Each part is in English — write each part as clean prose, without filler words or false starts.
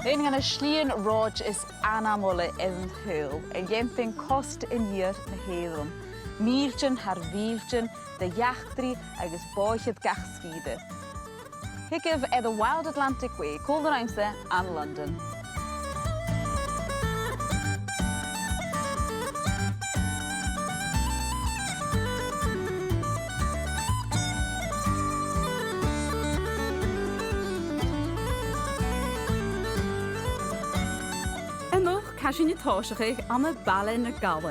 Een gan y slíon ráid is anamóla an thuúil, a dhéantain cost in dír na héadm. Míltin har víltin, de jachtri agus báichad gach scíide. Hickih the Wild Atlantic Way, Colderimsa and London. Cashin je toshig aan het ballen na galf.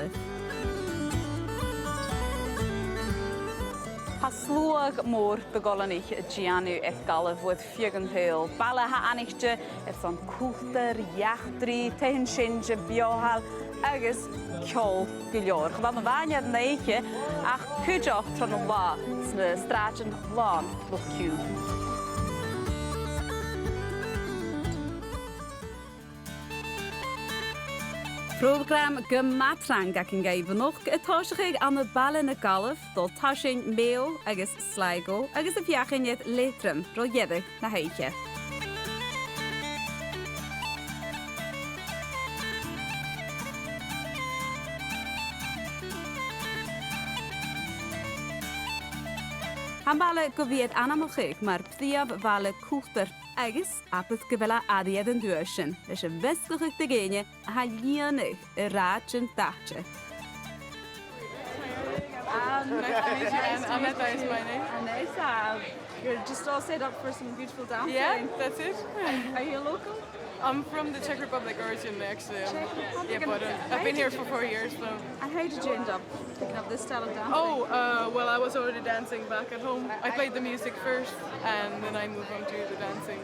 Hasluag mór begolanich Giannu et galf with fiegan hill. Balla ha anichte et van coulter, jachtri, tegen shinje biohal, agus kjol gilor. Van de wanja neitje, ach kujach tron wa, sne straten lan loch cube. Program gematrang ac yn gael nog y tosig aan de ballen na galf, dol tashin meel agus sligo agus y fiachin het letrum ro jedig na heitje. Han balle goviet anamochig, maar ptiab valle koester agus apet gevela adiad en duurschen. Dus een westelijke te genie, ha lienig, een raadje en taartje. Nice to meet you, and Aneta is my name. Aneta, you're just all set up for some beautiful dancing. Yeah, that's it. Are you local? I'm from the Czech Republic originally, actually. Czech Republic? Yeah, but I've been here for 4 years, so. And how did you end up picking up this style of dancing? Oh, well, I was already dancing back at home. I played the music first, and then I moved on to the dancing.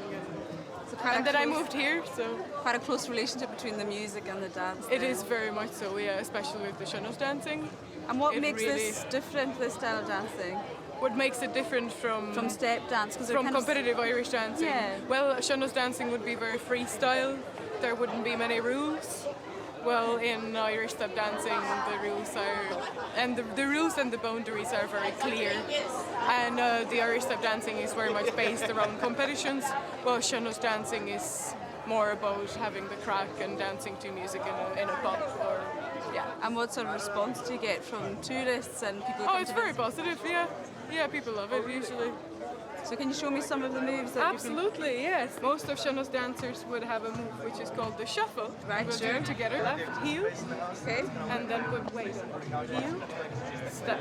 And then I moved here, so. Quite a close relationship between the music and the dance. It is very much so, yeah, especially with the Sean-nós dancing. And what makes this different, this style of dancing? What makes it different from step dance? From competitive Irish dancing? Yeah. Well, Sean-nós dancing would be very freestyle. There wouldn't be many rules. Well, in Irish step dancing, the rules are, and the rules and the boundaries are very clear. And the Irish step dancing is very much based around competitions, while Sean-nós dancing is more about having the crack and dancing to music in a pub or. Yeah. And what sort of response do you get from tourists and people? Oh, it's very positive, yeah. Yeah, people love it usually. So can you show me some of the moves that Absolutely, yes. Most of Sean-nós dancers would have a move which is called the shuffle. Right, we'll sure. do it together. Left heel. Okay. And then put weight on. Heel, step,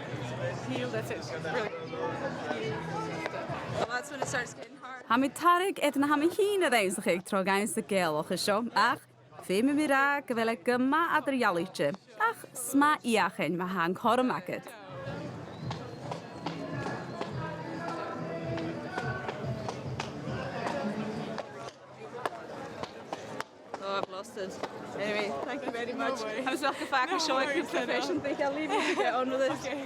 heel, that's it. Really. Heel, step. Well, that's when it starts getting hard. Ha mi tarig et na ha mi hine reisig trog eens de gelach zo. Ach, feme mi ra gewel gema adr jalitje. Ach, sma iachen ma hang hormaket. Oh, I've lost it. Anyway, thank you very much. No worries. I was not the fact of showing your profession. Think I'll leave you to get on with it. Okay.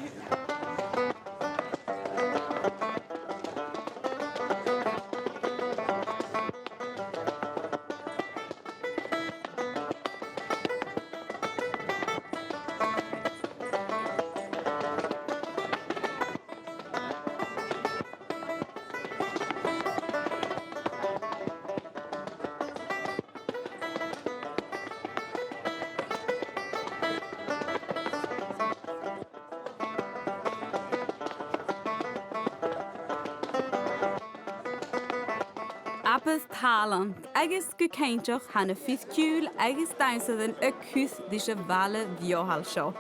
Apeth talant, agus go céinteach hanna fithciúil agus dainsadan a cúth dis a bhela bheohal seo.